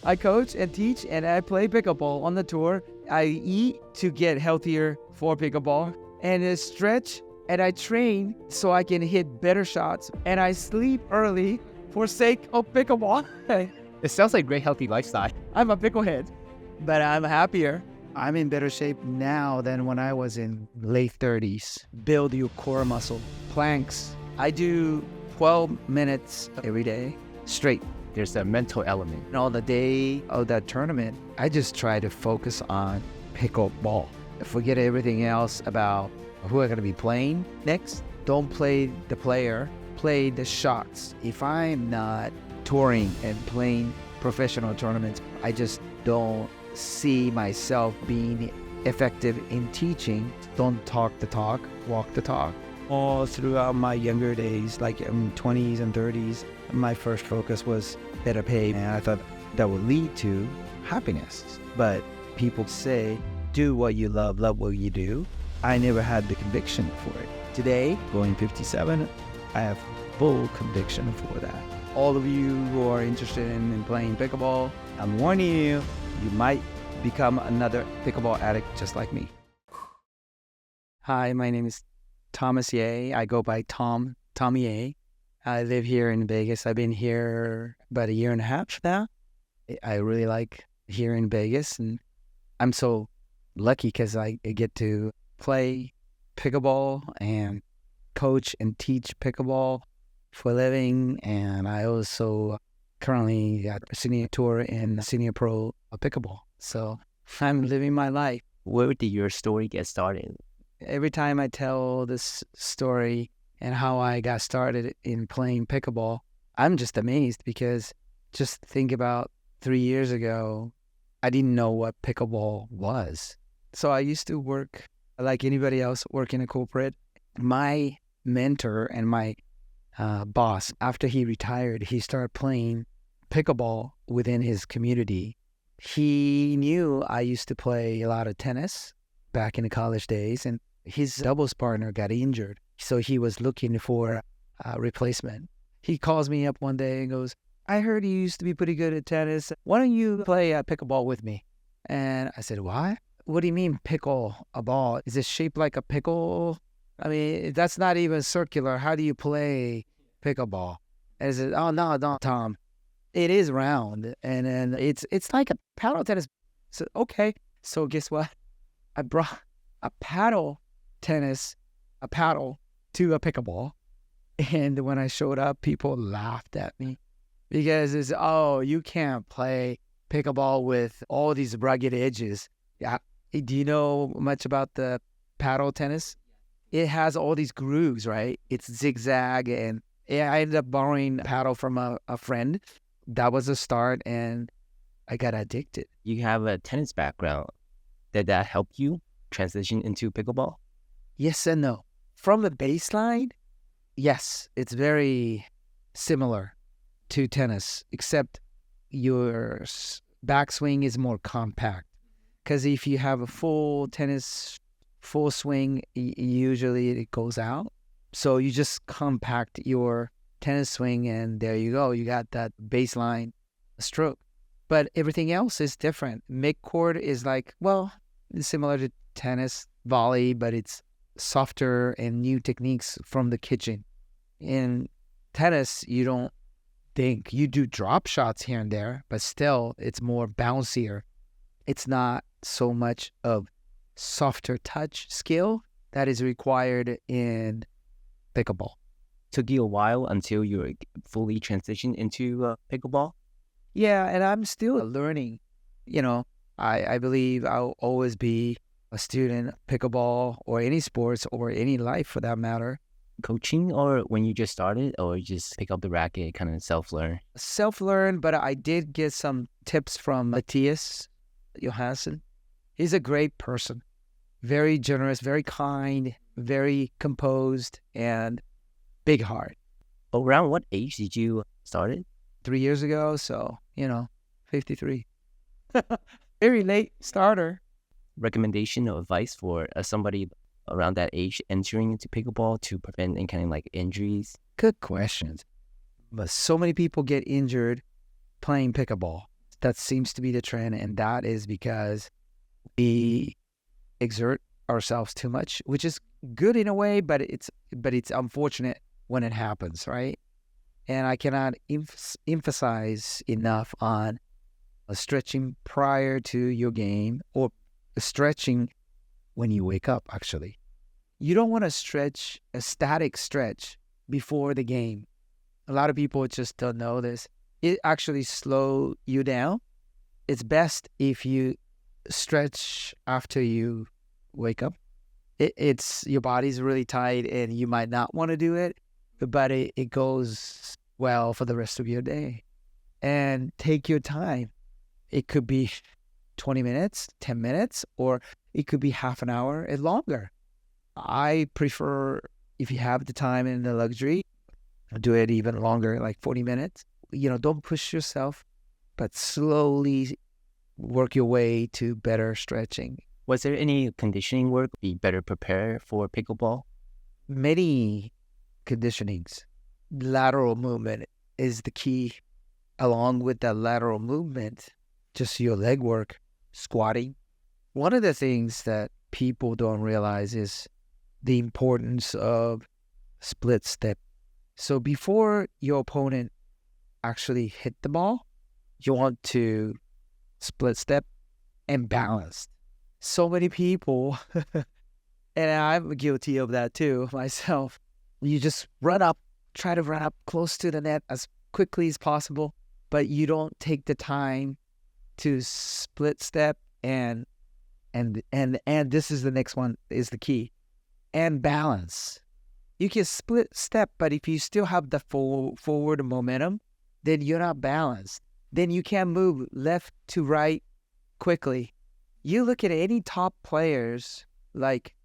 I coach and teach and I play pickleball on the tour. I eat to get healthier for pickleball and I stretch and I train so I can hit better shots and I sleep early for sake of pickleball. It sounds like a great healthy lifestyle. I'm a picklehead, but I'm happier. I'm in better shape now than when I was in late 30s. Build your core muscle. Planks. I do 12 minutes every day straight. There's a mental element. And on the day of that tournament, I just try to focus on pickleball. Forget everything else about who I'm going to be playing next. Don't play the player, play the shots. If I'm not touring and playing professional tournaments, I just don't see myself being effective in teaching. Don't talk the talk, walk the talk. All throughout my younger days, like in 20s and 30s, my first focus was better pay, and I thought that would lead to happiness. But people say, do what you love what you do. I never had the conviction for it. Today, going 57, I have full conviction for that. All of you who are interested in playing pickleball, I'm warning you, you might become another pickleball addict just like me. Hi, my name is Thomas Ye. I go by Tommy Ye. I live here in Vegas. I've been here about a year and a half now. I really like here in Vegas, and I'm so lucky because I get to play pickleball and coach and teach pickleball for a living, and I also currently got a senior tour in senior pro pickleball. So I'm living my life. Where did your story get started? Every time I tell this story and how I got started in playing pickleball, I'm just amazed because just think about 3 years ago, I didn't know what pickleball was. So I used to work like anybody else, work in a corporate. My mentor and my boss, after he retired, he started playing pickleball within his community. He knew I used to play a lot of tennis back in the college days, and his doubles partner got injured. So he was looking for a replacement. He calls me up one day and goes, I heard you used to be pretty good at tennis. Why don't you play pickleball with me? And I said, what? What do you mean pickle a ball? Is it shaped like a pickle? I mean, that's not even circular. How do you play pickleball? And I said, oh, no, Tom. It is round. And then it's like a paddle tennis. So, okay. So guess what? I brought a paddle tennis, a paddle to a pickleball. And when I showed up, people laughed at me because it's, oh, you can't play pickleball with all these rugged edges. Yeah. Do you know much about the paddle tennis? It has all these grooves, right? It's zigzag. And I ended up borrowing a paddle from a friend. That was a start, and I got addicted. You have a tennis background. Did that help you transition into pickleball? Yes and no. From the baseline, yes, it's very similar to tennis, except your backswing is more compact. Because if you have a full tennis, full swing, usually it goes out. So you just compact your tennis swing, and there you go. You got that baseline stroke. But everything else is different. Midcourt is like, well, it's similar to tennis, volley, but it's softer and new techniques from the kitchen. In tennis, you don't think. You do drop shots here and there, but still, it's more bouncier. It's not so much of softer touch skill that is required in pickleball. Took you a while until you were fully transitioned into pickleball? Yeah, and I'm still learning. You know, I believe I'll always be a student of pickleball or any sports or any life for that matter. Coaching, or when you just started, or you just pick up the racket, kind of self-learn? Self-learn, but I did get some tips from Matthias Johansson. He's a great person, very generous, very kind, very composed, and big heart. Around what age did you start it? 3 years ago, so, 53. Very late starter. Recommendation or advice for somebody around that age entering into pickleball to prevent any kind of like injuries? Good questions. But so many people get injured playing pickleball. That seems to be the trend, and that is because we exert ourselves too much, which is good in a way, but it's unfortunate when it happens, right? And I cannot emphasize enough on stretching prior to your game or stretching when you wake up, actually. You don't want to stretch a static stretch before the game. A lot of people just don't know this. It actually slows you down. It's best if you stretch after you wake up. It's your body's really tight and you might not want to do it, but it goes well for the rest of your day. And take your time. It could be 20 minutes, 10 minutes, or it could be half an hour and longer. I prefer, if you have the time and the luxury, do it even longer, like 40 minutes. Don't push yourself, but slowly work your way to better stretching. Was there any conditioning work to be better prepared for pickleball? Many conditionings. Lateral movement is the key. Along with that lateral movement, just your leg work, squatting. One of the things that people don't realize is the importance of split step. So before your opponent actually hit the ball, you want to split step and balance. So many people, and I'm guilty of that too, myself, you just try to run up close to the net as quickly as possible, but you don't take the time to split step and this is the next one, is the key, and balance. You can split step, but if you still have the forward momentum, then you're not balanced. Then you can't move left to right quickly. You look at any top players like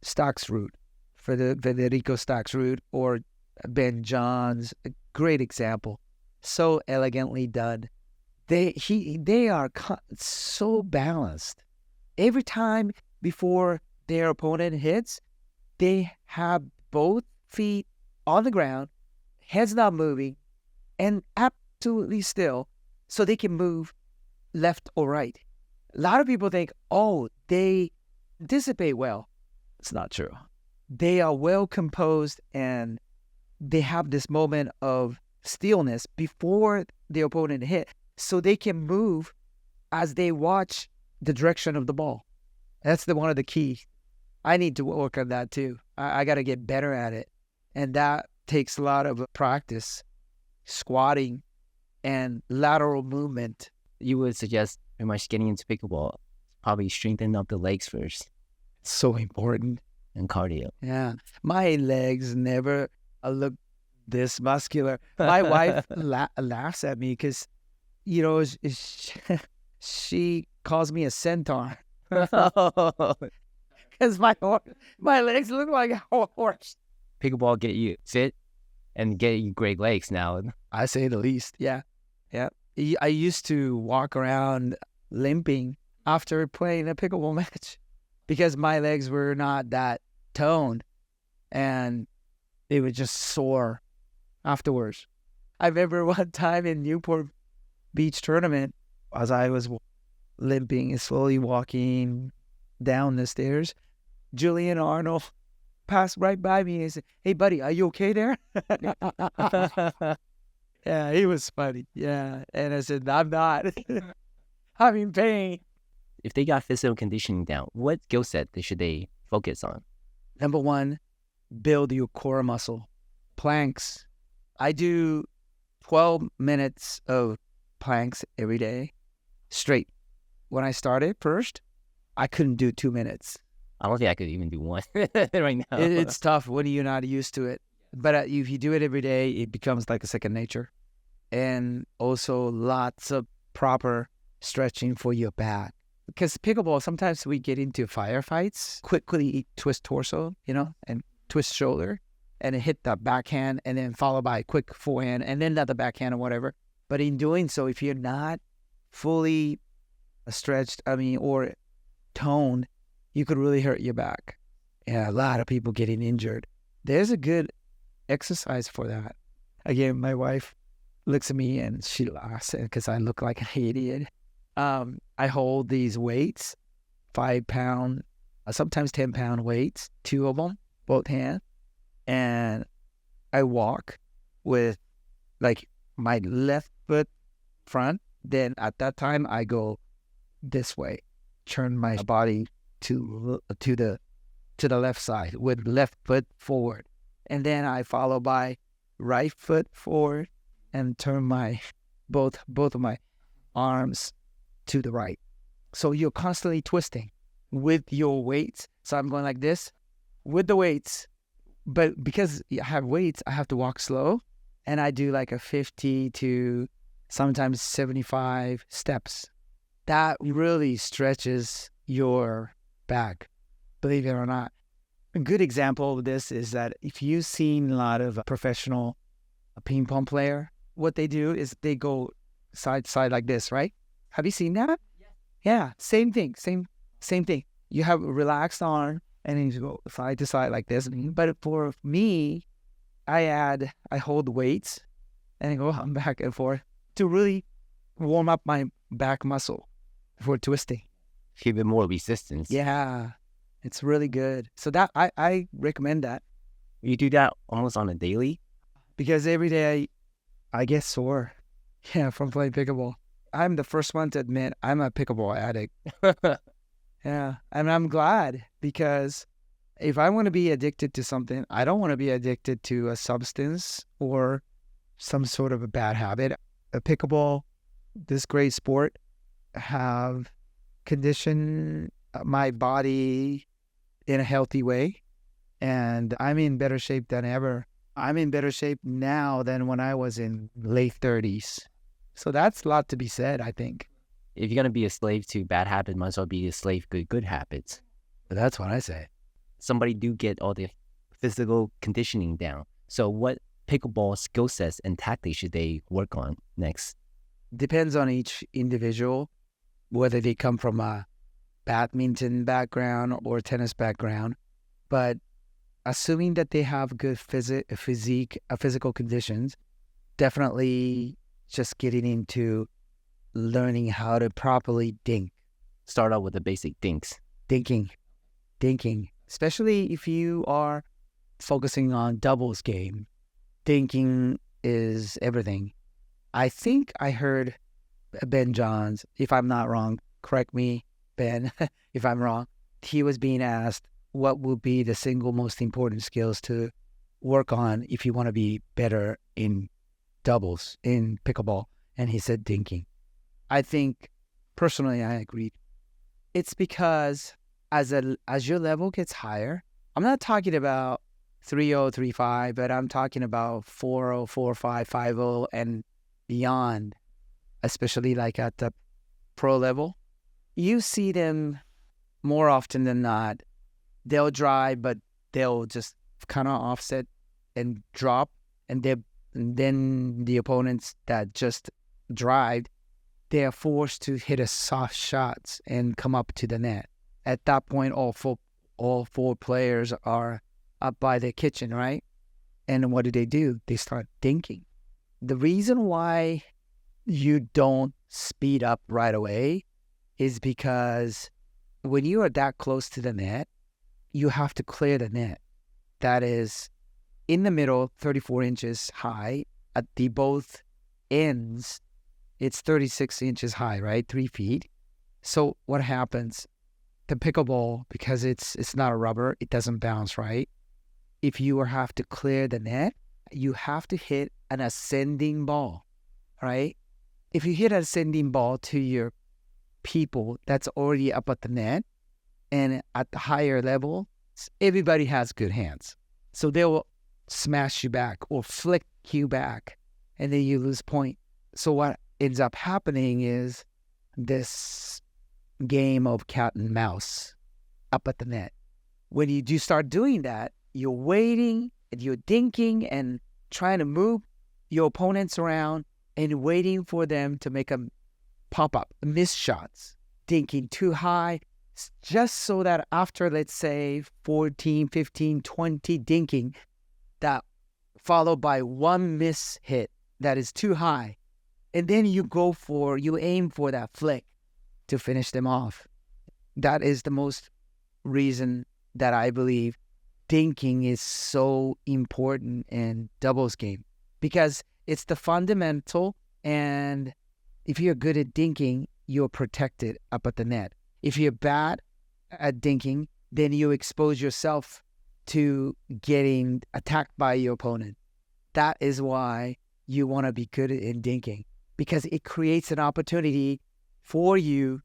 Stocksrud, for the Federico Stocksrud, or Ben Johns, a great example. So elegantly done. They are so balanced. Every time before their opponent hits, they have both feet on the ground, heads not moving, and absolutely still, so they can move left or right. A lot of people think, they dissipate well. It's not true. They are well composed and they have this moment of stillness before the opponent hit, so they can move as they watch the direction of the ball. That's one of the keys. I need to work on that too. I got to get better at it. And that takes a lot of practice, squatting and lateral movement. You would suggest pretty much getting into pickleball, probably strengthen up the legs first. So important. And cardio. Yeah. My legs never look this muscular. My wife laughs at me because, she calls me a centaur. Because my legs look like a horse. Pickleball get you fit and get you great legs now. I say the least. Yeah. I used to walk around limping after playing a pickleball match because my legs were not that toned and they would just sore afterwards. I remember one time in Newport Beach tournament, as I was limping and slowly walking down the stairs, Julian Arnold passed right by me and said, "Hey, buddy, are you okay there?" Yeah, he was funny. Yeah. And I said, "I'm not. I'm in pain." If they got physical conditioning down, what skill set should they focus on? Number one, build your core muscle. Planks. I do 12 minutes of planks every day, straight. When I started first, I couldn't do 2 minutes. I don't think I could even do one right now. It's tough when you're not used to it. But if you do it every day, it becomes like a second nature. And also lots of proper stretching for your back. Because pickleball, sometimes we get into firefights, quickly twist torso, and twist shoulder, and hit the backhand, and then followed by a quick forehand, and then another backhand or whatever. But in doing so, if you're not fully stretched, or toned, you could really hurt your back. Yeah, a lot of people getting injured. There's a good exercise for that. Again, my wife looks at me and she laughs because I look like an idiot. I hold these weights, 5 pound, sometimes 10 pound weights, two of them, both hands, and I walk with like my left foot front. Then at that time I go this way, turn my body to the left side with left foot forward, and then I follow by right foot forward and turn my both of my arms to the right. So you're constantly twisting with your weights. So I'm going like this with the weights, but because I have weights, I have to walk slow, and I do like a 50 to sometimes 75 steps. That really stretches your back, believe it or not. A good example of this is that if you've seen a lot of professional ping pong player, what they do is they go side to side like this, right? Have you seen that? Yeah, same thing, same thing. You have a relaxed arm and then you go side to side like this. But for me, I hold weights and I go back and forth to really warm up my back muscle for twisting. Give it more resistance. Yeah, it's really good. So that I recommend that You do that almost on a daily? because every day I get sore. Yeah, from playing pickleball. I'm the first one to admit I'm a pickleball addict. Yeah, and I'm glad because if I want to be addicted to something, I don't want to be addicted to a substance or some sort of a bad habit. A pickleball, this great sport, have conditioned my body in a healthy way, and I'm in better shape than ever. I'm in better shape now than when I was in late 30s. So that's a lot to be said, I think. If you're going to be a slave to bad habits, might as well be a slave to good habits. But that's what I say. Somebody do get all the physical conditioning down. So what pickleball skill sets and tactics should they work on next? Depends on each individual, whether they come from a badminton background or tennis background. But assuming that they have good physical conditions, definitely just getting into learning how to properly dink. Start out with the basic dinks. Dinking, especially if you are focusing on doubles game. Dinking is everything. I think I heard Ben Johns, if I'm not wrong, correct me, Ben, if I'm wrong. He was being asked what would be the single most important skills to work on if you want to be better in doubles, in pickleball. And he said dinking. I think, personally, I agree. It's because as your level gets higher, I'm not talking about 3.0, 3.5, but I'm talking about 4.0, 4.5, 5.0, and beyond, especially like at the pro level. You see them more often than not. They'll drive, but they'll just kind of offset and drop, and then the opponents that just drive, they are forced to hit a soft shots and come up to the net. At that point, all four players are up by the kitchen, right? And what do? They start dinking. The reason why you don't speed up right away is because when you are that close to the net, you have to clear the net. That is in the middle, 34 inches high. At the both ends, it's 36 inches high, right? 3 feet. So what happens? The pickleball, because it's not a rubber, it doesn't bounce, right? If you have to clear the net, you have to hit an ascending ball, right? If you hit an ascending ball to your people that's already up at the net and at the higher level, everybody has good hands. So they will smash you back or flick you back, and then you lose point. So what ends up happening is this game of cat and mouse up at the net. When you do start doing that, you're waiting and you're dinking and trying to move your opponents around and waiting for them to make a pop-up, miss shots, dinking too high, just so that after, let's say, 14, 15, 20 dinking, that followed by one miss hit, that is too high. And then you aim for that flick to finish them off. That is the most reason that I believe dinking is so important in doubles game, because it's the fundamental, and if you're good at dinking, you're protected up at the net. If you're bad at dinking, then you expose yourself to getting attacked by your opponent. That is why you want to be good in dinking, because it creates an opportunity for you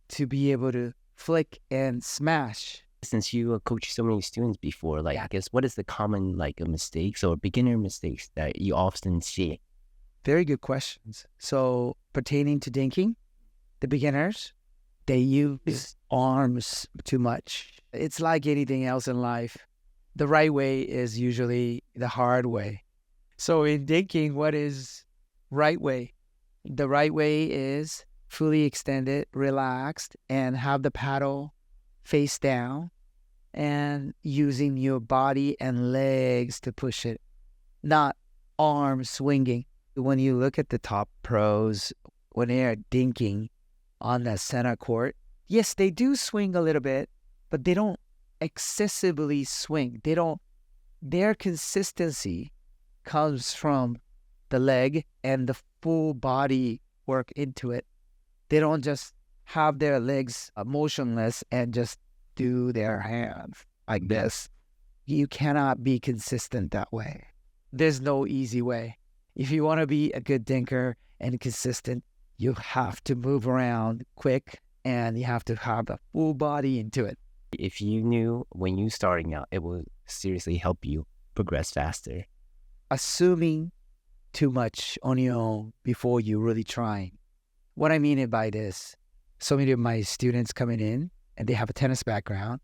to be able to flick and smash. Since you coached so many students before, like, Yeah. I guess, what is the common mistakes or beginner mistakes that you often see? Very good questions. So pertaining to dinking, the beginners, they use arms too much. It's like anything else in life. The right way is usually the hard way. So in dinking, what is right way? The right way is fully extended, relaxed, and have the paddle face down and using your body and legs to push it, not arms swinging. When you look at the top pros, when they are dinking on the center court, yes, they do swing a little bit, but they don't excessively swing. Their consistency comes from the leg and the full body work into it. They don't just have their legs motionless and just do their hands like this. You cannot be consistent that way. There's no easy way. If you want to be a good dinker and consistent, you have to move around quick and you have to have a full body into it. If you knew when you starting out, it will seriously help you progress faster. Assuming too much on your own before you really trying. What I mean by this, so many of my students coming in and they have a tennis background,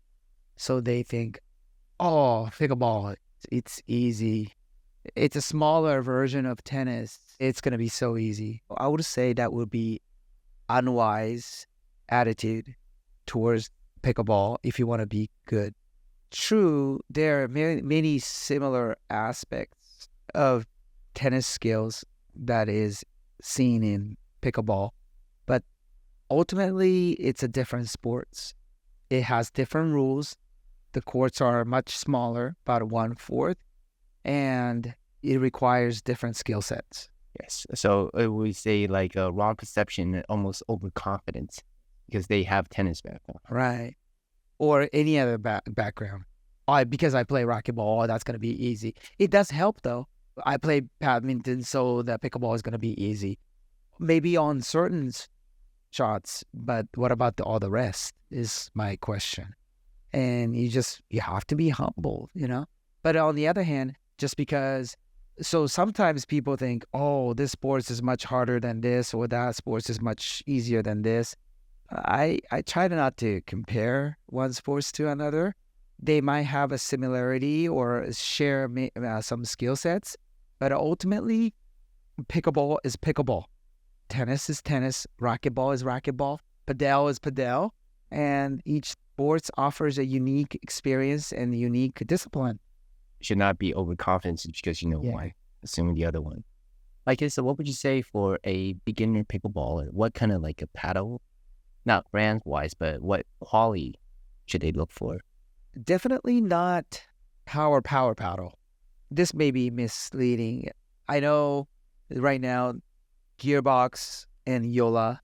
so they think, oh, pickleball, it's easy. It's a smaller version of tennis. It's going to be so easy. I would say that would be unwise attitude towards pickleball if you want to be good. True, there are many similar aspects of tennis skills that is seen in pickleball, but ultimately it's a different sports. It has different rules. The courts are much smaller, about 1/4, and it requires different skill sets. Yes. So we say wrong perception and almost overconfidence because they have tennis background. Right. Or any other background. Because I play racquetball, that's going to be easy. It does help, though. I play badminton, so the pickleball is going to be easy. Maybe on certain shots, but what about all the rest is my question. And you have to be humble, But on the other hand, just because, so sometimes people think, oh, this sports is much harder than this, or that sports is much easier than this. I try not to compare one sports to another. They might have a similarity or share some skill sets, but ultimately, pickleball is pickleball. Tennis is tennis. Racquetball is racquetball. Padel is padel. And each sport offers a unique experience and a unique discipline. Should not be overconfident just because you know one, assuming the other one. So what would you say for a beginner pickleballer? What kind of a paddle, not brand-wise, but what quality should they look for? Definitely not power paddle. This may be misleading. I know right now, Gearbox and Yola,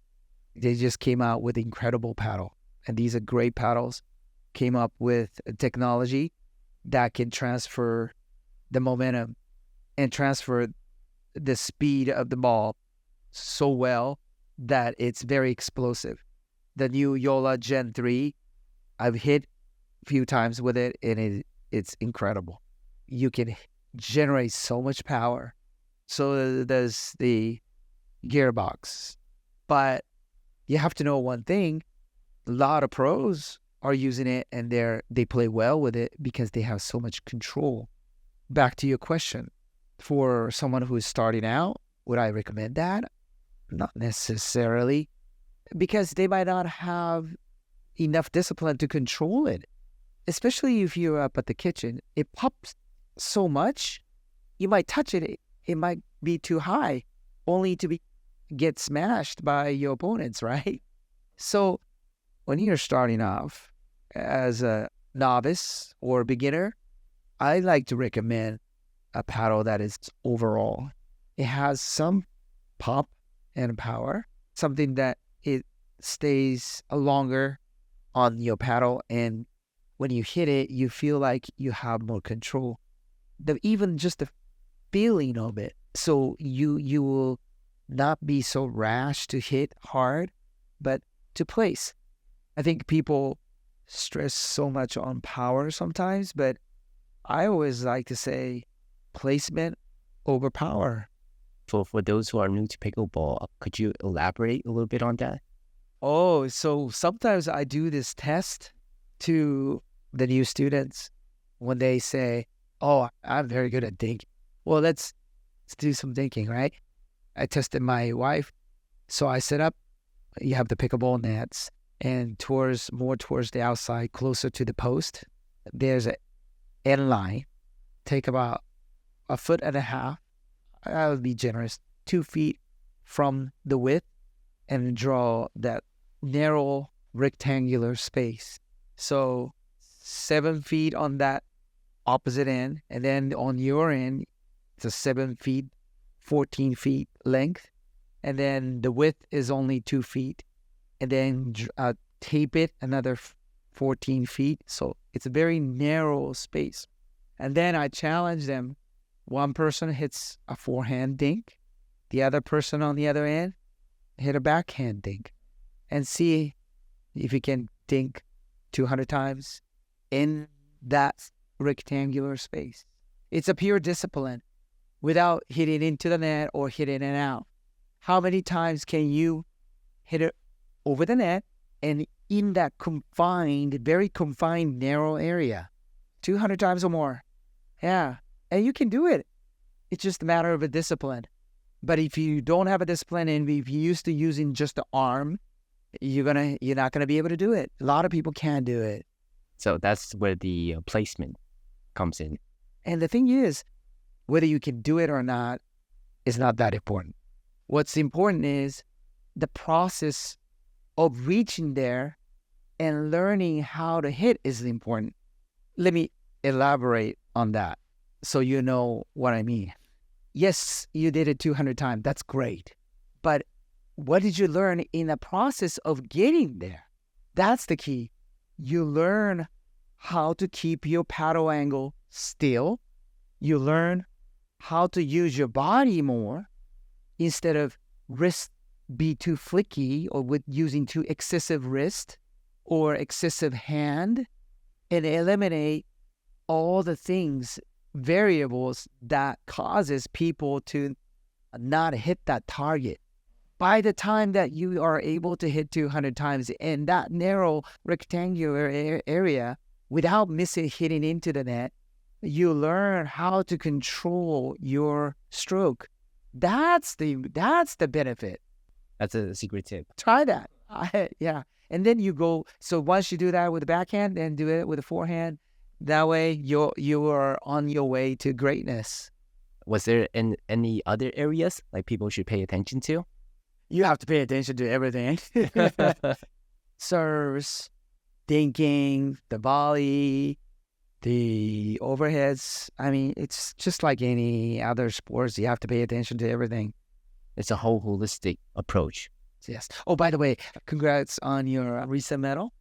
they just came out with incredible paddle. And these are great paddles. Came up with a technology that can transfer the momentum and transfer the speed of the ball so well that it's very explosive. The new Yola Gen 3, I've hit a few times with it, and it's incredible. You can generate so much power. So there's the Gearbox. But you have to know one thing, a lot of pros are using it and they play well with it because they have so much control. Back to your question, for someone who is starting out, would I recommend that? Not necessarily, because they might not have enough discipline to control it. Especially if you're up at the kitchen, it pops so much, you might touch it it might be too high, only to get smashed by your opponents, right? So when you're starting off as a novice or beginner, I like to recommend a paddle that is overall. It has some pop and power, something that it stays longer on your paddle, and when you hit it, you feel like you have more control. Even just the feeling of it. So you will not be so rash to hit hard, but to place. I think people stress so much on power sometimes, but I always like to say placement over power. For those who are new to pickleball, could you elaborate a little bit on that? Oh, so sometimes I do this test to the new students when they say, "Oh, I'm very good at thinking." Well, let's do some thinking, right? I tested my wife. So I set up, you have the pickleball nets, and more towards the outside, closer to the post, there's an end line. Take about 1.5 feet. I would be generous, 2 feet from the width, and draw that narrow rectangular space. So 7 feet on that opposite end, and then on your end, it's a 7 feet, 14 feet length, and then the width is only 2 feet, and then tape it another 14 feet. So it's a very narrow space. And then I challenge them. One person hits a forehand dink, the other person on the other end hit a backhand dink, and see if you can dink 200 times in that rectangular space. It's a pure discipline without hitting into the net or hitting it out. How many times can you hit it over the net and in that very confined, narrow area? 200 times or more. Yeah. And you can do it. It's just a matter of a discipline. But if you don't have a discipline and if you're used to using just the arm, you're not gonna be able to do it. A lot of people can't do it. So that's where the placement comes in. And the thing is, whether you can do it or not is not that important. What's important is the process of reaching there and learning how to hit is important. Let me elaborate on that so you know what I mean. Yes, you did it 200 times. That's great. But what did you learn in the process of getting there? That's the key. You learn how to keep your paddle angle still. You learn how to use your body more instead of wrist be too flicky or with using too excessive wrist or excessive hand, and eliminate all the variables that causes people to not hit that target. By the time that you are able to hit 200 times in that narrow rectangular area without hitting into the net, you learn how to control your stroke. That's the benefit. That's a secret tip. Try that. Yeah. And then you go, so once you do that with the backhand, then do it with the forehand. That way you are on your way to greatness. Was there any other areas like people should pay attention to? You have to pay attention to everything. Serves, dinking, the volley, the overheads. I mean, it's just like any other sports. You have to pay attention to everything. It's a whole holistic approach. Yes. Oh, by the way, congrats on your recent medal.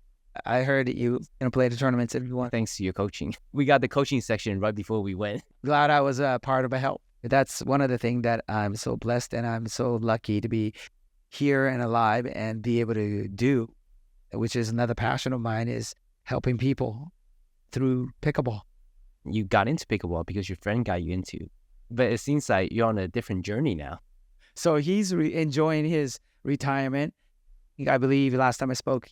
I heard that you play the tournaments if you want. Thanks to your coaching. We got the coaching section right before we went. Glad I was a part of a help. That's one of the things that I'm so blessed and I'm so lucky to be here and alive and be able to do, which is another passion of mine, is helping people through pickleball. You got into pickleball because your friend got you into, but it seems like you're on a different journey now. So he's enjoying his retirement. I believe last time I spoke,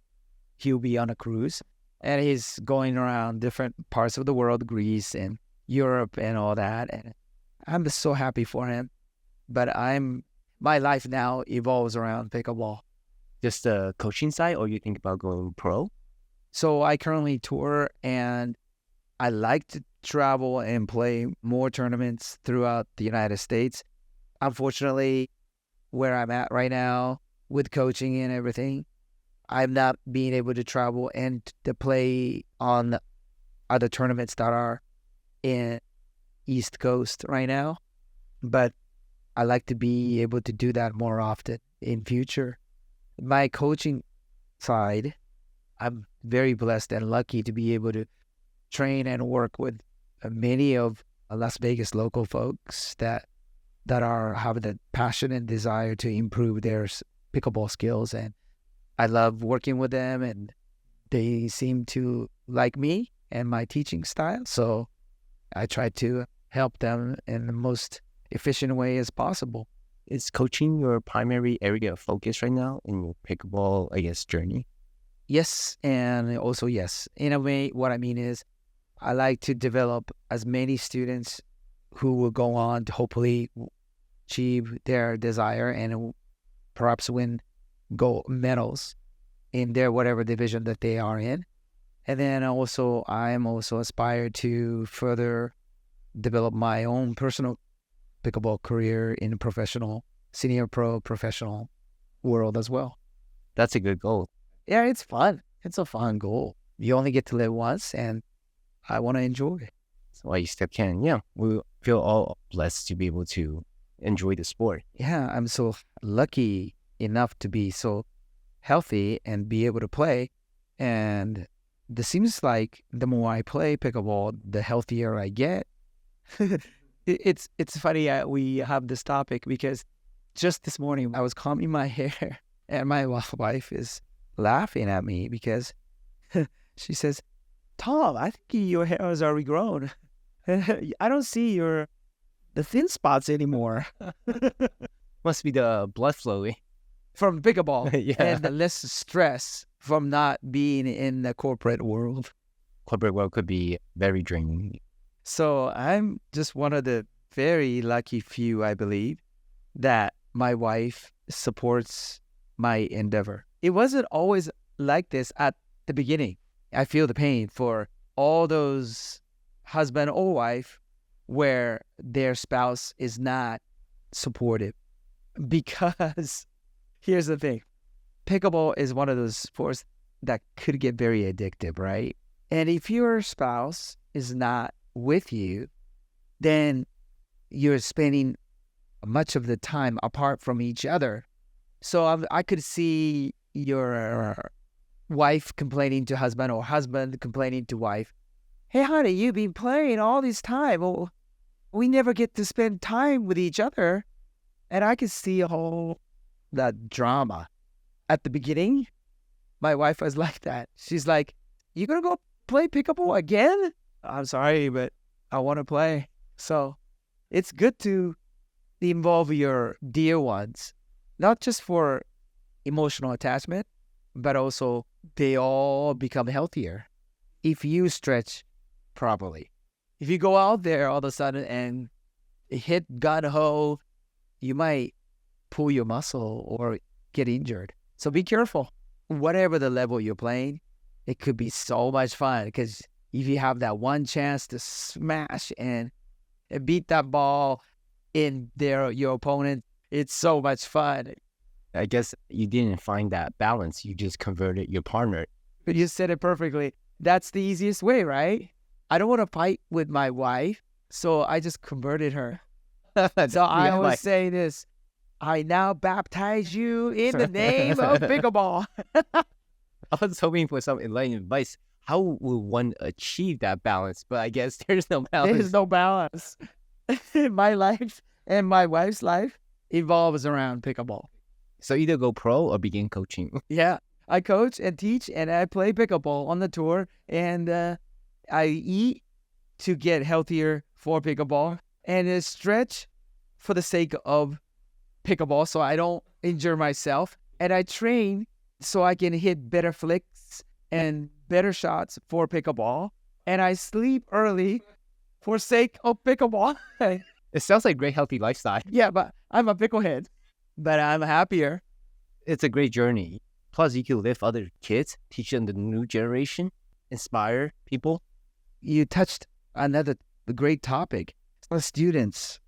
he'll be on a cruise, and he's going around different parts of the world, Greece and Europe and all that. And I'm so happy for him. But my life now evolves around pickleball. Just the coaching side, or you think about going pro? So I currently tour, and I like to travel and play more tournaments throughout the United States. Unfortunately, where I'm at right now with coaching and everything, I'm not being able to travel and to play on other tournaments that are in East Coast right now. But I like to be able to do that more often in future. My coaching side, I'm very blessed and lucky to be able to train and work with many of Las Vegas local folks that have the passion and desire to improve their pickleball skills, and I love working with them, and they seem to like me and my teaching style. So I try to help them in the most efficient way as possible. Is coaching your primary area of focus right now in your pickleball, I guess, journey? Yes, and also yes. In a way, what I mean is I like to develop as many students who will go on to hopefully achieve their desire and perhaps win gold medals in their whatever division that they are in. And then also, I am also aspired to further develop my own personal pickleball career in the professional, senior pro professional world as well. That's a good goal. Yeah, it's fun. It's a fun goal. You only get to live once, and I want to enjoy it. That's why you step can. Yeah, we feel all blessed to be able to enjoy the sport. Yeah, I'm so lucky enough to be so healthy and be able to play. And it seems like the more I play pickleball, the healthier I get. It's funny we have this topic because just this morning I was combing my hair and my wife is laughing at me because she says, "Tom, I think your hair is already grown. I don't see the thin spots anymore." Must be the blood flowing. From pickleball. Yeah. And the less stress from not being in the corporate world. Corporate world could be very draining. So I'm just one of the very lucky few, I believe, that my wife supports my endeavor. It wasn't always like this at the beginning. I feel the pain for all those husband or wife where their spouse is not supportive. Because here's the thing. Pickleball is one of those sports that could get very addictive, right? And if your spouse is not with you, then you're spending much of the time apart from each other. So I could see your wife complaining to husband or husband complaining to wife, "Hey, honey, you've been playing all this time. Well, we never get to spend time with each other." And I could see all that drama. At the beginning, my wife was like that. She's like, "You gonna go play pickleball again?" "I'm sorry, but I want to play." So it's good to involve your dear ones, not just for emotional attachment, but also they all become healthier if you stretch properly. If you go out there all of a sudden and hit gun-ho, you might pull your muscle or get injured. So be careful. Whatever the level you're playing, it could be so much fun because if you have that one chance to smash and beat that ball in your opponent, it's so much fun. I guess you didn't find that balance. You just converted your partner. But you said it perfectly. That's the easiest way, right? I don't want to fight with my wife, so I just converted her. So I always say this: I now baptize you in the name of pickleball. I was hoping for some enlightening advice. How will one achieve that balance? But I guess there's no balance. There's no balance. My life and my wife's life evolves around pickleball. So either go pro or begin coaching. Yeah, I coach and teach and I play pickleball on the tour, and I eat to get healthier for pickleball and stretch for the sake of pickleball so I don't injure myself, and I train so I can hit better flicks and better shots for pickleball, and I sleep early for sake of pickleball. It sounds like a great healthy lifestyle. Yeah, but I'm a picklehead, but I'm happier. It's a great journey. Plus, you can lift other kids, teach them the new generation, inspire people. You touched another great topic. The students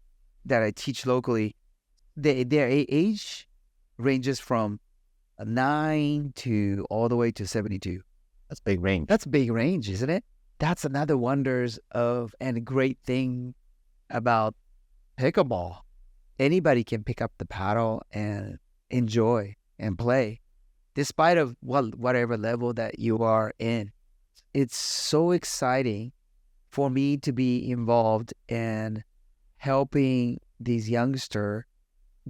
that I teach locally, their age ranges from 9 to all the way to 72. That's a big range. That's a big range, isn't it? That's another wonders of and a great thing about pickleball. Anybody can pick up the paddle and enjoy and play, despite of whatever level that you are in. It's so exciting for me to be involved in helping these youngsters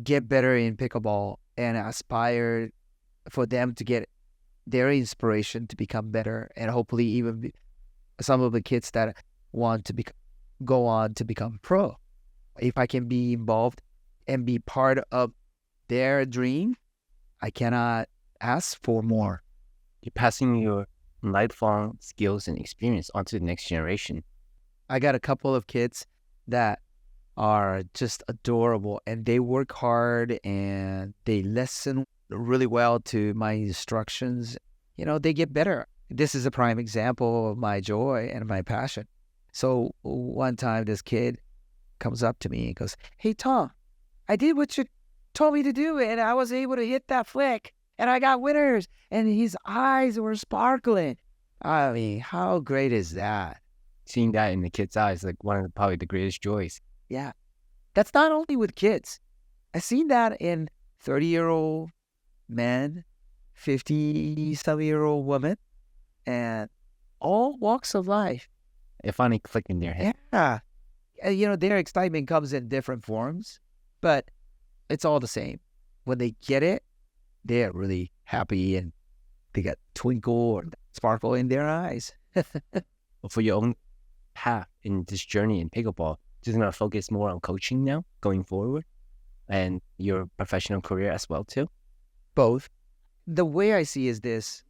get better in pickleball and aspire for them to get their inspiration to become better, and hopefully even some of the kids that want to go on to become pro. If I can be involved and be part of their dream, I cannot ask for more. You're passing your lifelong skills and experience onto the next generation. I got a couple of kids that are just adorable, and they work hard and they listen really well to my instructions. You know, they get better. This is a prime example of my joy and my passion. So one time this kid comes up to me and goes, "Hey, Tom, I did what you told me to do, and I was able to hit that flick, and I got winners." And his eyes were sparkling. I mean, how great is that? Seeing that in the kid's eyes, like one of probably the greatest joys. Yeah. That's not only with kids. I've seen that in 30-year-old men, 50-some-year-old women, and all walks of life. It finally clicked in their head. Yeah. You know, their excitement comes in different forms, but it's all the same. When they get it, they're really happy and they got twinkle or sparkle in their eyes. For your own path in this journey in pickleball, just going to focus more on coaching now going forward and your professional career as well too? Both. The way I see is this: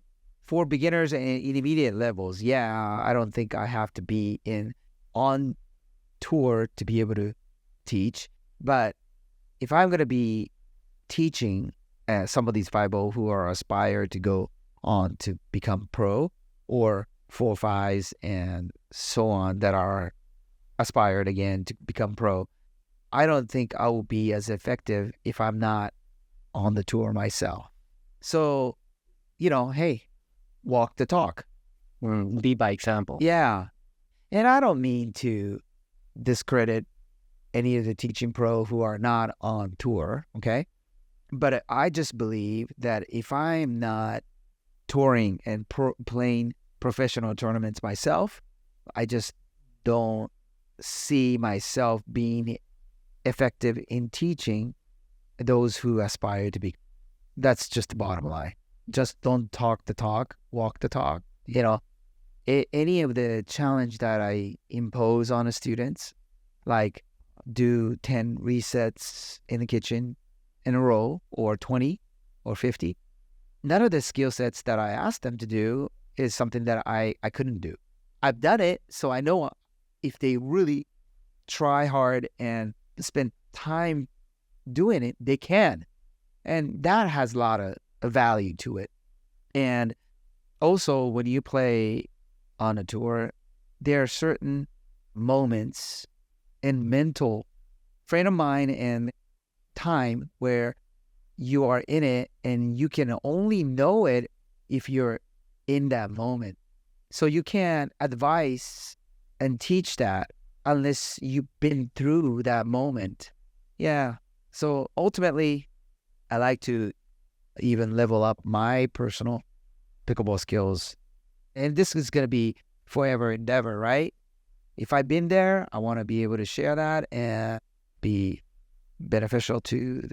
for beginners and intermediate levels, yeah, I don't think I have to be on tour to be able to teach. But if I'm going to be teaching some of these 5 who are aspire to go on to become pro, or 4-5s and so on that are aspired again to become pro, I don't think I will be as effective if I'm not on the tour myself. So, you know, hey, walk the talk. Lead by example. Yeah. And I don't mean to discredit any of the teaching pro who are not on tour, okay? But I just believe that if I'm not touring and playing professional tournaments myself, I just don't see myself being effective in teaching those who aspire to be. That's just the bottom line. Just don't talk the talk, walk the talk. You know, any of the challenge that I impose on the students, like do 10 resets in the kitchen in a row, or 20 or 50, none of the skill sets that I asked them to do is something that I couldn't do. I've done it, so I know if they really try hard and spend time doing it, they can. And that has a lot of value to it. And also, when you play on a tour, there are certain moments in mental frame of mind and time where you are in it, and you can only know it if you're in that moment. So you can't advise and teach that unless you've been through that moment. Yeah. So ultimately, I like to even level up my personal pickleball skills. And this is going to be forever endeavor, right? If I've been there, I want to be able to share that and be beneficial to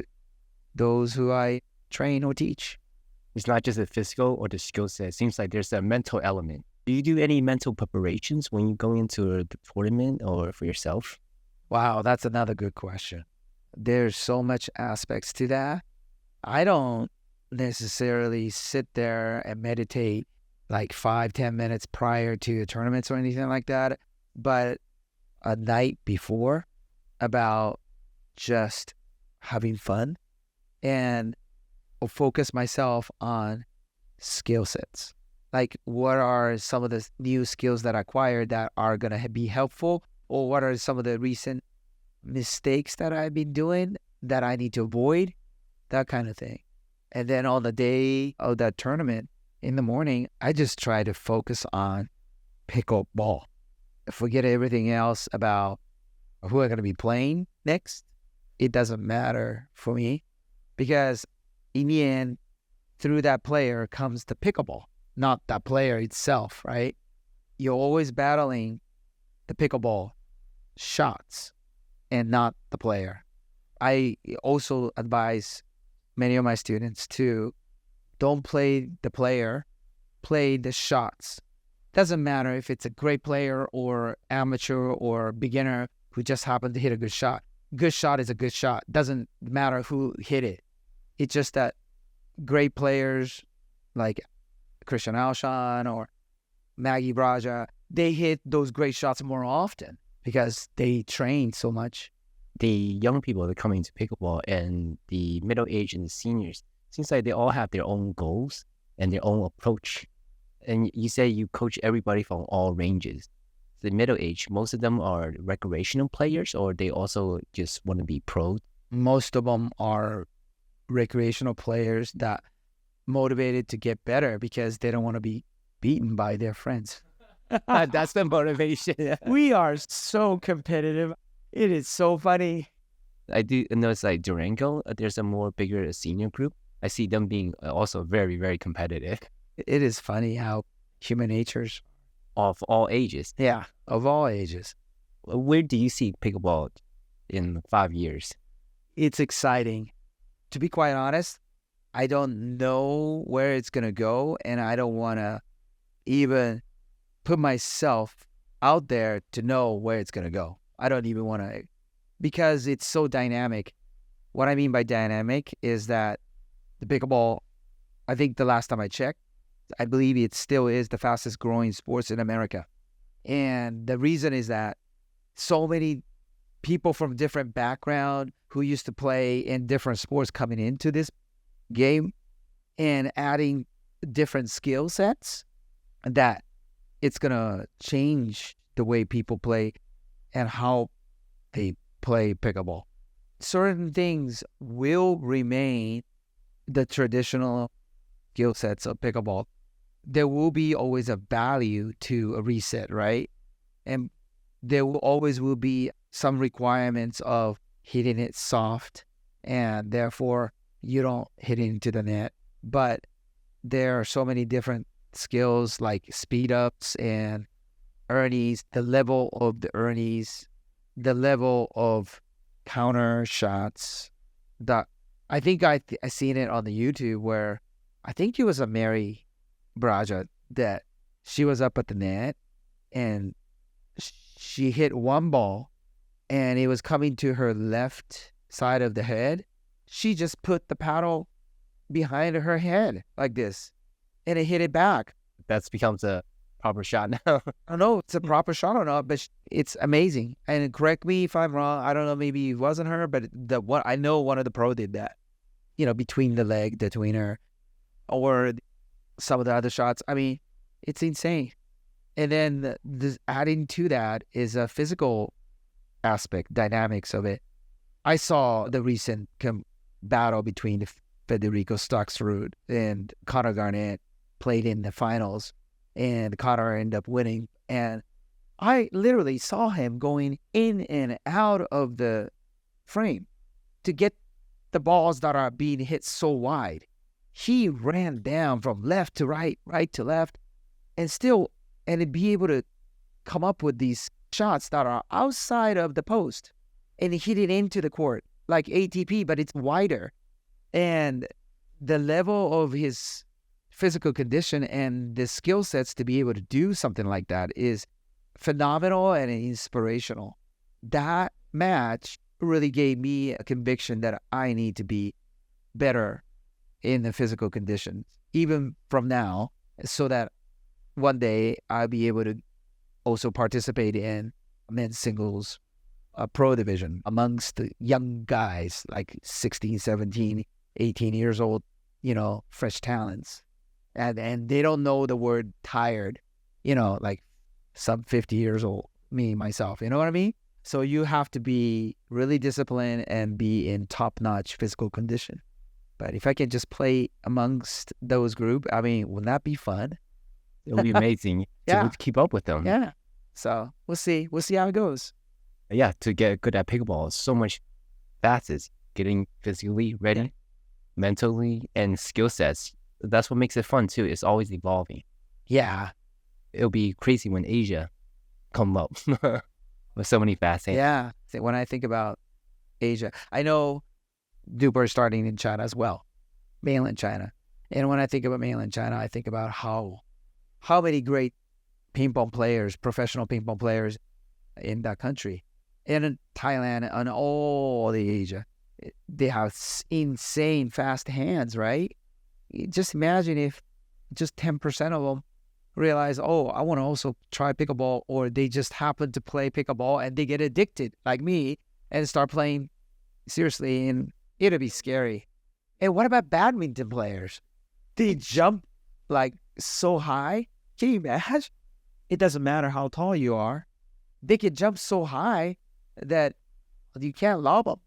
those who I train or teach. It's not just the physical or the skill set. It seems like there's a mental element. Do you do any mental preparations when you go into the tournament or for yourself? Wow, that's another good question. There's so much aspects to that. I don't necessarily sit there and meditate like 5-10 minutes prior to the tournaments or anything like that, but a night before, about just having fun and focus myself on skill sets. Like, what are some of the new skills that I acquired that are going to be helpful? Or what are some of the recent mistakes that I've been doing that I need to avoid? That kind of thing. And then on the day of that tournament in the morning, I just try to focus on pickleball. Forget everything else about who I'm going to be playing next. It doesn't matter for me because in the end, through that player comes the pickleball, not that player itself, right? You're always battling the pickleball shots and not the player. I also advise many of my students to don't play the player, play the shots. Doesn't matter if it's a great player or amateur or beginner who just happened to hit a good shot. Good shot is a good shot. Doesn't matter who hit it. It's just that great players like Christian Alshon or Maggie Braja, they hit those great shots more often because they train so much. The young people that are coming to pickleball and the middle age and the seniors, seems like they all have their own goals and their own approach. And you say you coach everybody from all ranges. The middle age, most of them are recreational players, or they also just want to be pro? Most of them are recreational players that motivated to get better because they don't want to be beaten by their friends. That's the motivation. We are so competitive. It is so funny. I do notice like Durango, there's a more bigger senior group. I see them being also very, very competitive. It is funny how human nature's Of all ages. Yeah, of all ages. Where do you see pickleball in 5 years? It's exciting. To be quite honest, I don't know where it's going to go, and I don't want to even put myself out there to know where it's going to go. I don't even want to, because it's so dynamic. What I mean by dynamic is that the pickleball, I think the last time I checked, I believe it still is the fastest growing sports in America. And the reason is that so many people from different background who used to play in different sports coming into this game and adding different skill sets, that it's going to change the way people play and how they play pickleball. Certain things will remain the traditional skill sets of pickleball. There will be always a value to a reset, right? And there will always be some requirements of hitting it soft, and therefore you don't hit it into the net. But there are so many different skills like speed ups and ernies, the level of the ernies, the level of counter shots. That I think I seen it on the YouTube where I think it was a Mary Braja that she was up at the net and she hit one ball and it was coming to her left side of the head. She just put the paddle behind her head like this and it hit it back. That becomes a proper shot now. I don't know if it's a proper shot or not, but it's amazing. And correct me if I'm wrong. I don't know, maybe it wasn't her, but I know one of the pro did that. You know, between the leg, the tweener, or some of the other shots. I mean, it's insane. And then adding to that is a physical aspect, dynamics of it. I saw the recent battle between Federico Stocksrud and Connor Garnett played in the finals, and Connor ended up winning. And I literally saw him going in and out of the frame to get the balls that are being hit so wide. He ran down from left to right, right to left, and be able to come up with these shots that are outside of the post and hit it into the court like ATP, but it's wider. And the level of his physical condition and the skill sets to be able to do something like that is phenomenal and inspirational. That match really gave me a conviction that I need to be better in the physical conditions, even from now, so that one day I'll be able to also participate in men's singles pro division amongst the young guys like 16, 17, 18 years old, fresh talents. and they don't know the word tired, you know, like sub 50 years old, me, myself, you know what I mean? So you have to be really disciplined and be in top-notch physical condition. But if I can just play amongst those group, I mean, wouldn't that be fun? It'll be amazing Yeah. to keep up with them. Yeah. So we'll see. We'll see how it goes. Yeah, to get good at pickleball, so much facets, getting physically ready, mentally, and skill sets. That's what makes it fun too. It's always evolving. Yeah. It'll be crazy when Asia come up with so many facets. Yeah. When I think about Asia, I know Duper is starting in China as well, mainland China. And when I think about mainland China, I think about how many great ping pong players, professional ping pong players in that country. And in Thailand and all the Asia, they have insane fast hands, right? Just imagine if just 10% of them realize, oh, I want to also try pickleball, or they just happen to play pickleball and they get addicted like me and start playing seriously, and it'll be scary. And what about badminton players? They jump like so high. Can you imagine? It doesn't matter how tall you are. They can jump so high that you can't lob them.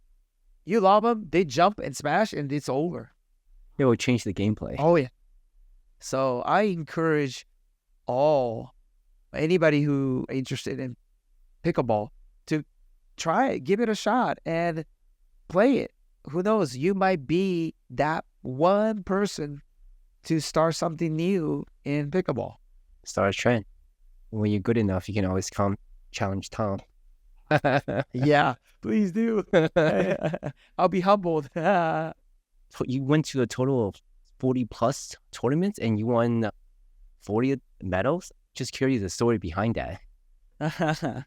You lob them, they jump and smash, and it's over. It will change the gameplay. Oh, yeah. So I encourage anybody who is interested in pickleball to try it, give it a shot, and play it. Who knows? You might be that one person to start something new in pickleball. Start a trend. When you're good enough, you can always come challenge Tom. Yeah, please do. I'll be humbled. You went to a total of 40 plus tournaments and you won 40 medals. Just curious the story behind that.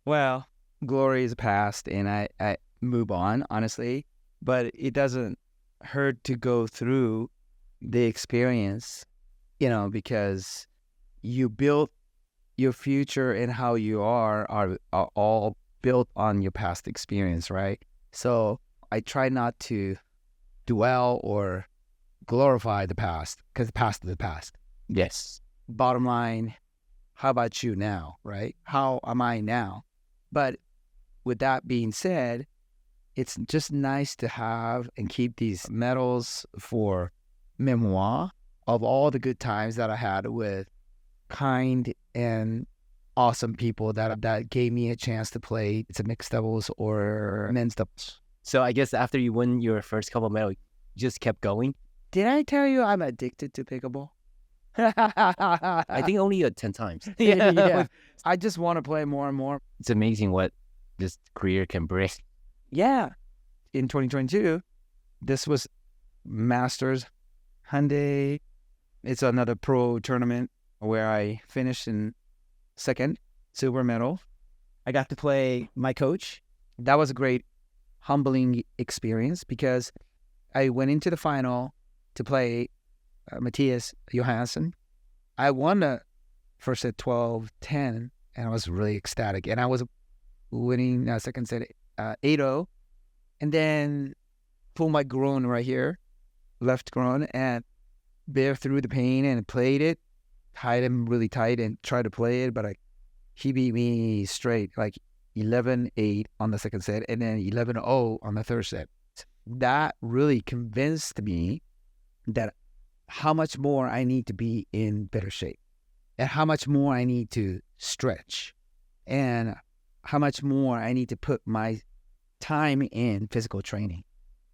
Well, glory is past, and I move on, honestly. But it doesn't hurt to go through the experience, you know, because you built your future and how you are all built on your past experience, right? So I try not to dwell or glorify the past, because the past is the past. Yes. Bottom line, how about you now, right? How am I now? But with that being said, it's just nice to have and keep these medals for memoir of all the good times that I had with kind and awesome people that gave me a chance to play. It's a mixed doubles or men's doubles. So I guess after you won your first couple of medals, you just kept going? Did I tell you I'm addicted to pickleball? I think only 10 times. Yeah. I just want to play more and more. It's amazing what this career can bring. Yeah. In 2022, this was Masters Hyundai. It's another pro tournament where I finished in second, silver medal. I got to play my coach. That was a great, humbling experience because I went into the final to play Matthias Johansson. I won the first set 12-10, and I was really ecstatic. And I was winning second set 8-0, and then pulled my groin right here, left groin, and bear through the pain and played it, tied him really tight and tried to play it, but he beat me straight, like 11-8 on the second set, and then 11-0 on the third set. That really convinced me that how much more I need to be in better shape, and how much more I need to stretch, and how much more I need to put my time in physical training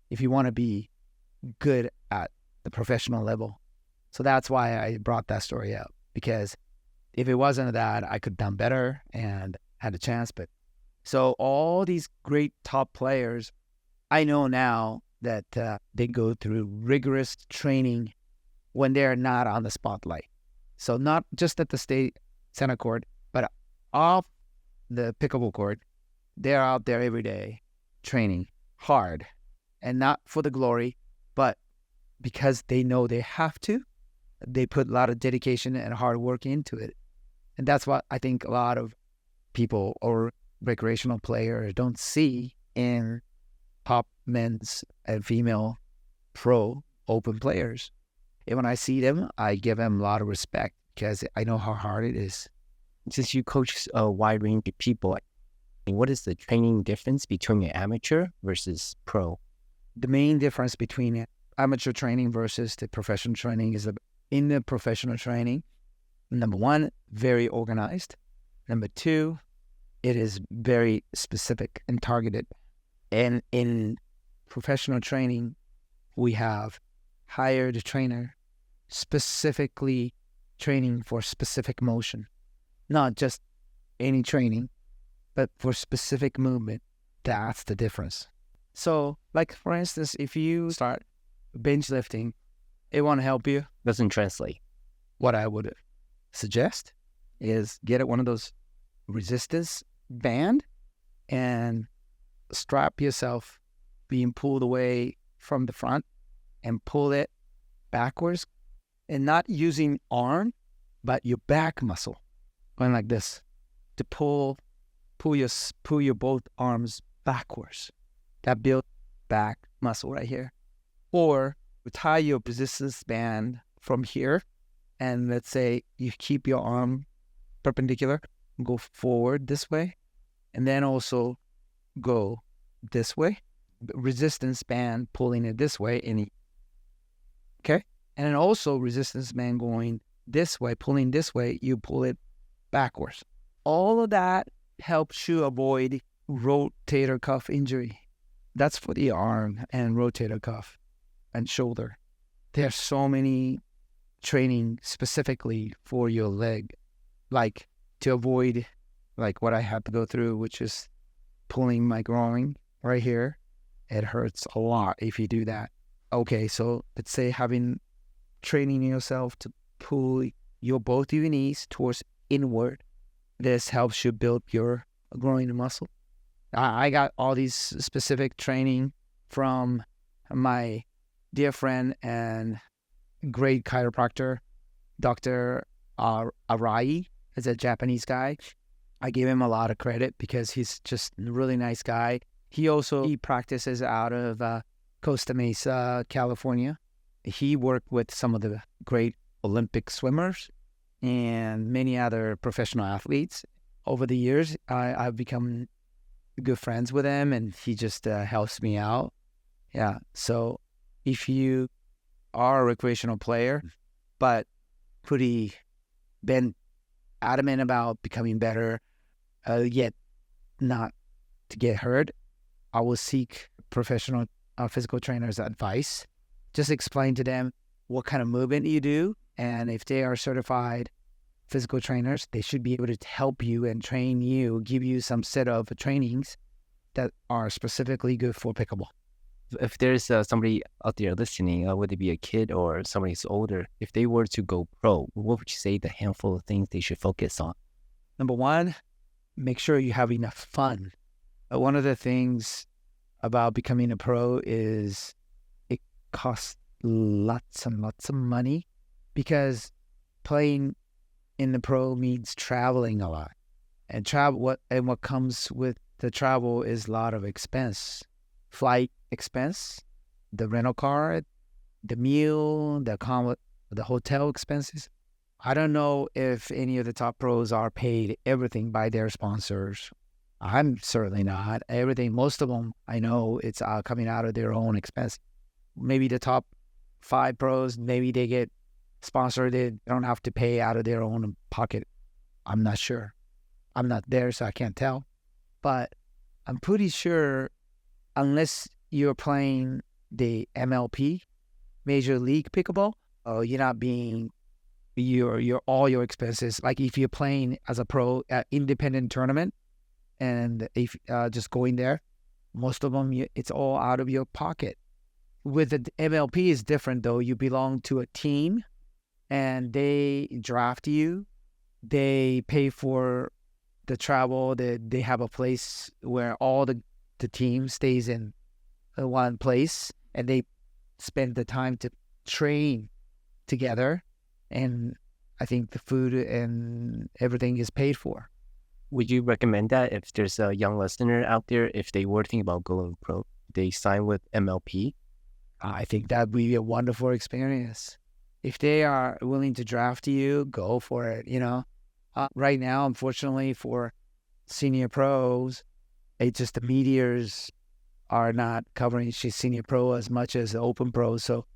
if you want to be good at the professional level. So that's why I brought that story up, because if it wasn't that, I could have done better and had a chance. But so all these great top players, I know now that they go through rigorous training when they're not on the spotlight. So not just at the state center court, but off the pickleball court, they're out there every day training hard, and not for the glory, but because they know they have to. They put a lot of dedication and hard work into it. And that's what I think a lot of people or recreational players don't see in top men's and female pro open players. And when I see them, I give them a lot of respect because I know how hard it is. Since you coach a wide range of people, what is the training difference between an amateur versus pro? The main difference between amateur training versus the professional training is that in the professional training, number one, very organized. Number two, it is very specific and targeted. And in professional training, we have hired a trainer specifically training for specific motion, not just any training, but for specific movement. That's the difference. So, like for instance, if you start bench lifting, it won't help you. Doesn't translate. What I would suggest is get one of those resistance band and strap yourself being pulled away from the front and pull it backwards, and not using arm, but your back muscle, going like this to pull your both arms backwards. That builds back muscle right here. Or tie your resistance band from here, and let's say you keep your arm perpendicular, go forward this way, and then also go this way. Resistance band pulling it this way, okay? And then also resistance band going this way, pulling this way, you pull it backwards. All of that helps you avoid rotator cuff injury. That's for the arm and rotator cuff and shoulder. There are so many training specifically for your leg, like to avoid like what I had to go through, which is pulling my groin right here. It hurts a lot if you do that. Okay, so let's say training yourself to pull both your knees towards inward. This helps you build your groin muscle. I got all these specific training from my dear friend and great chiropractor, Dr. Arai, is a Japanese guy. I give him a lot of credit because he's just a really nice guy. He practices out of Costa Mesa, California. He worked with some of the great Olympic swimmers and many other professional athletes. Over the years, I've become good friends with him, and he just helps me out. Yeah, so if you are a recreational player, but been adamant about becoming better, yet not to get hurt, I will seek professional physical trainers' advice. Just explain to them what kind of movement you do, and if they are certified physical trainers, they should be able to help you and train you, give you some set of trainings that are specifically good for pickleball. If there's somebody out there listening, whether it be a kid or somebody who's older, if they were to go pro, what would you say the handful of things they should focus on? Number one, make sure you have enough fun. One of the things about becoming a pro is it costs lots and lots of money, because playing in the pro means traveling a lot. And what comes with the travel is a lot of expense. Flight expense, the rental car, the meal, the hotel expenses. I don't know if any of the top pros are paid everything by their sponsors. I'm certainly not. Most of them, I know it's coming out of their own expense. Maybe the top 5 pros, maybe they get sponsored. They don't have to pay out of their own pocket. I'm not sure. I'm not there, so I can't tell. But I'm pretty sure, unless you're playing the MLP, Major League Pickleball, you're not being all your expenses. Like if you're playing as a pro at independent tournament, and if just going there, most of them it's all out of your pocket. With the MLP is different though. You belong to a team, and they draft you. They pay for the travel. They have a place where all the team stays in one place, and they spend the time to train together. And I think the food and everything is paid for. Would you recommend that if there's a young listener out there, if they were thinking about going pro, they sign with MLP? I think that would be a wonderful experience. If they are willing to draft you, go for it. Right now, unfortunately, for senior pros, it's just the meteors are not covering senior pro as much as the open pros. So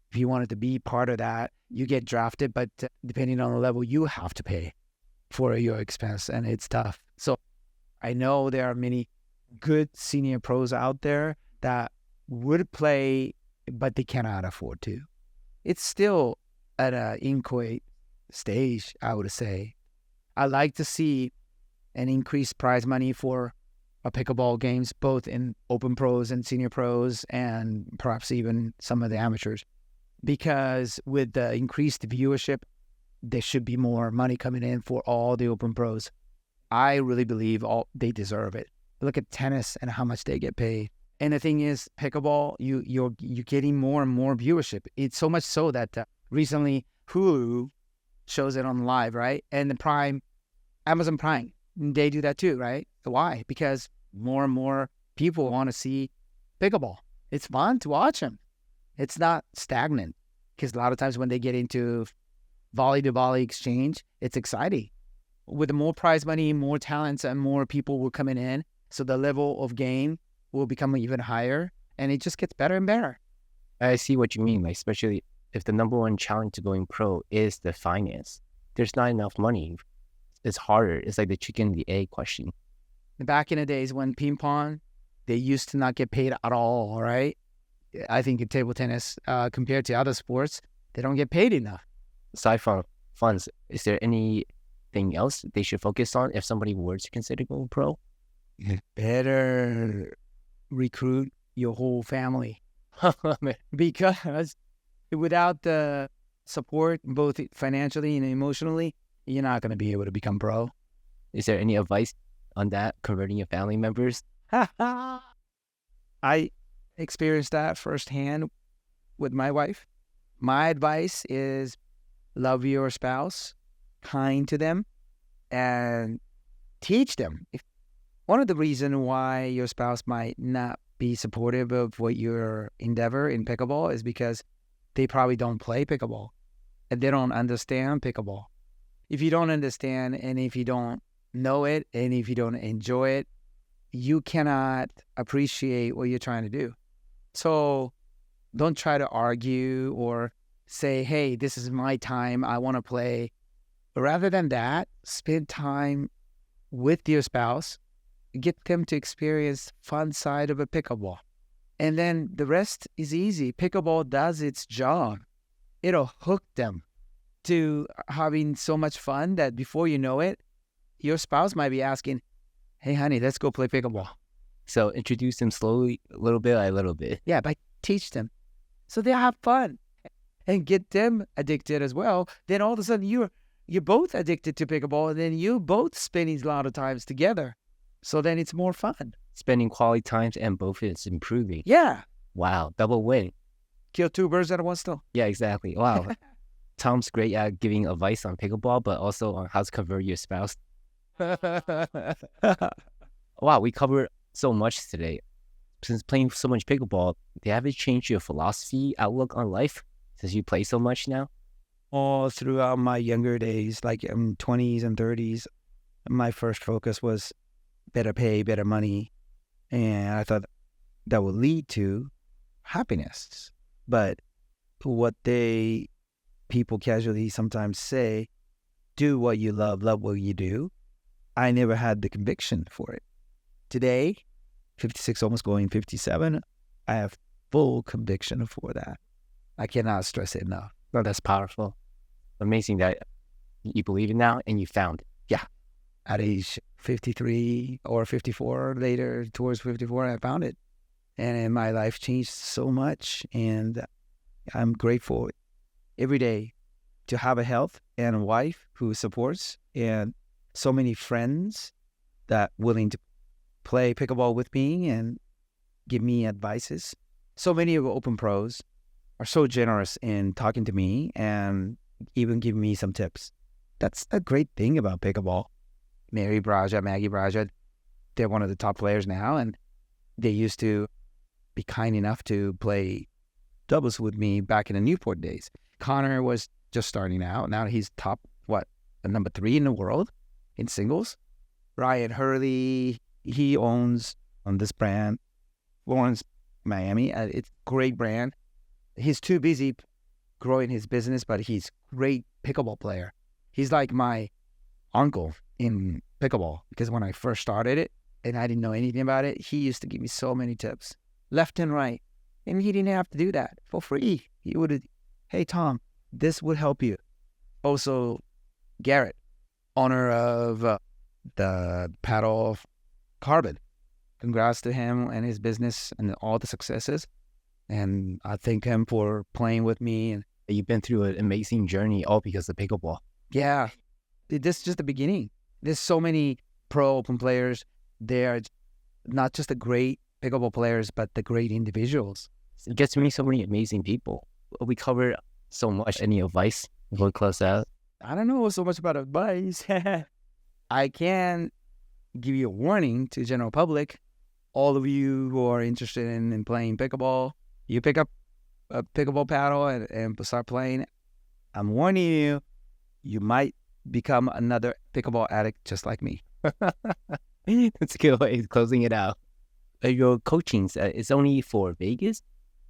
if you wanted to be part of that, you get drafted, but depending on the level, you have to pay for your expense, and it's tough. So I know there are many good senior pros out there that would play, but they cannot afford to. It's still at an inchoate stage, I would say. I like to see an increased prize money for pickleball games, both in open pros and senior pros, and perhaps even some of the amateurs. Because with the increased viewership, there should be more money coming in for all the open pros. I really believe they deserve it. Look at tennis and how much they get paid. And the thing is, pickleball, you're getting more and more viewership. It's so much so that recently Hulu shows it on live, right? And the Amazon Prime, they do that too, right? Why? Because more and more people want to see pickleball. It's fun to watch them. It's not stagnant, because a lot of times when they get into volley-to-volley exchange, it's exciting. With more prize money, more talents, and more people will coming in, so the level of game will become even higher, and it just gets better and better. I see what you mean, like especially if the number one challenge to going pro is the finance. There's not enough money. It's harder. It's like the chicken and the egg question. Back in the days when ping pong, they used to not get paid at all, right? I think in table tennis, compared to other sports, they don't get paid enough. Aside from funds, is there anything else they should focus on if somebody were to consider going pro? Better recruit your whole family. Because without the support, both financially and emotionally, you're not going to be able to become pro. Is there any advice on that, converting your family members? I experienced that firsthand with my wife. My advice is love your spouse, kind to them, and teach them. One of the reasons why your spouse might not be supportive of what your endeavor in pickleball is because they probably don't play pickleball and they don't understand pickleball. If you don't understand, and if you don't know it, and if you don't enjoy it, you cannot appreciate what you're trying to do. So don't try to argue or say, hey, this is my time, I want to play. But rather than that, spend time with your spouse, get them to experience fun side of a pickleball. And then the rest is easy. Pickleball does its job. It'll hook them to having so much fun that before you know it, your spouse might be asking, hey, honey, let's go play pickleball. So introduce them slowly, a little bit by little bit. Yeah, but teach them so they have fun and get them addicted as well. Then all of a sudden you're both addicted to pickleball, and then you both spending a lot of times together. So then it's more fun. Spending quality times and both is improving. Yeah. Wow, double win. Kill two birds at one stone. Yeah, exactly. Wow. Tom's great at giving advice on pickleball, but also on how to convert your spouse. Wow, we covered so much today. Since playing so much pickleball, have it changed your philosophy, outlook on life since you play so much now? All throughout my younger days, like 20s and 30s, my first focus was better pay, better money. And I thought that would lead to happiness. But what people casually sometimes say, do what you love what you do. I never had the conviction for it. Today, 56, almost going 57, I have full conviction for that. I cannot stress it enough. Well, that's powerful. Amazing that you believe it now and you found it. Yeah. At age 53 or 54, later towards 54, I found it. And my life changed so much. And I'm grateful every day to have a health and a wife who supports, and so many friends that willing to play pickleball with me and give me advices. So many of the open pros are so generous in talking to me and even giving me some tips. That's a great thing about pickleball. Maggie Braja, they're one of the top players now, and they used to be kind enough to play doubles with me back in the Newport days. Connor was just starting out. Now he's top, number 3 in the world in singles. Ryan Hurley, he owns on this brand, Florence, Miami. It's a great brand. He's too busy growing his business, but he's a great pickleball player. He's like my uncle in pickleball, because when I first started it and I didn't know anything about it, he used to give me so many tips, left and right. And he didn't have to do that for free. He would, hey, Tom, this would help you. Also, Garrett, owner of the Paddle Carbon. Congrats to him and his business and all the successes. And I thank him for playing with me. And You've been through an amazing journey, all because of pickleball. yeah, this is just the beginning. There's so many pro open players. They are not just the great pickleball players, but the great individuals. You get to meet so many amazing people. We covered so much. Any advice before we close out? I don't know so much about advice. I can give you a warning to the general public. All of you who are interested in playing pickleball, you pick up a pickleball paddle and start playing. I'm warning you, you might become another pickleball addict just like me. That's a good way of closing it out. Your coachings, it's only for Vegas?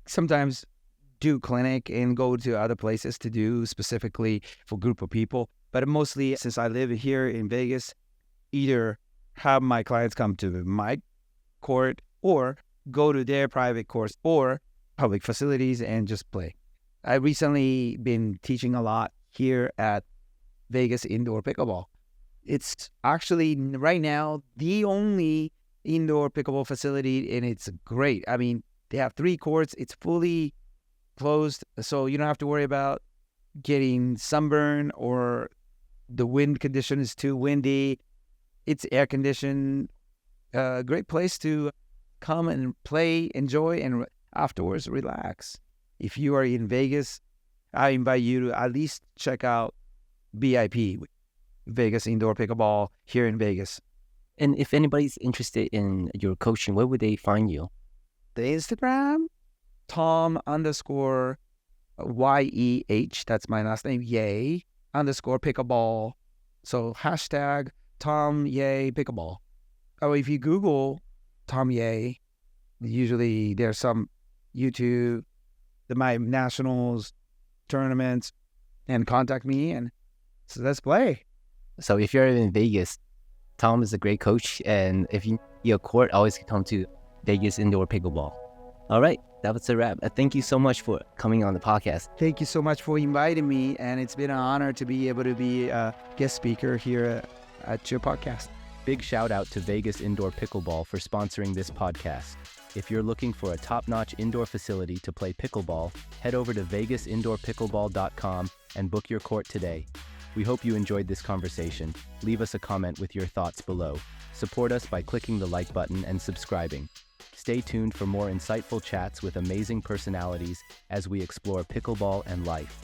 Sometimes do clinic and go to other places to do specifically for group of people. But mostly, since I live here in Vegas, either have my clients come to my court or go to their private course or public facilities and just play. I've recently been teaching a lot here at Vegas Indoor Pickleball. It's actually right now the only indoor pickleball facility, and it's great. I mean, they have 3 courts. It's fully closed, so you don't have to worry about getting sunburn or the wind condition is too windy. It's air conditioned. Great place to come and play, enjoy, and afterwards relax. If you are in Vegas, I invite you to at least check out BIP, Vegas Indoor Pickleball here in Vegas. And if anybody's interested in your coaching, where would they find you? The Instagram, Tom_YEH, that's my last name, Yay, _pickleball. So hashtag Tom Yay Pickleball. Oh, if you Google Tom Yay, usually there's some YouTube, my nationals, tournaments, and contact me, and so let's play. So if you're in Vegas, Tom is a great coach, and if you need a court, always come to Vegas Indoor Pickleball. All right, that was a wrap. Thank you so much for coming on the podcast. Thank you so much for inviting me, and it's been an honor to be able to be a guest speaker here at your podcast. Big shout out to Vegas Indoor Pickleball for sponsoring this podcast. If you're looking for a top-notch indoor facility to play pickleball, head over to vegasindoorpickleball.com and book your court today. We hope you enjoyed this conversation. Leave us a comment with your thoughts below. Support us by clicking the like button and subscribing. Stay tuned for more insightful chats with amazing personalities as we explore pickleball and life.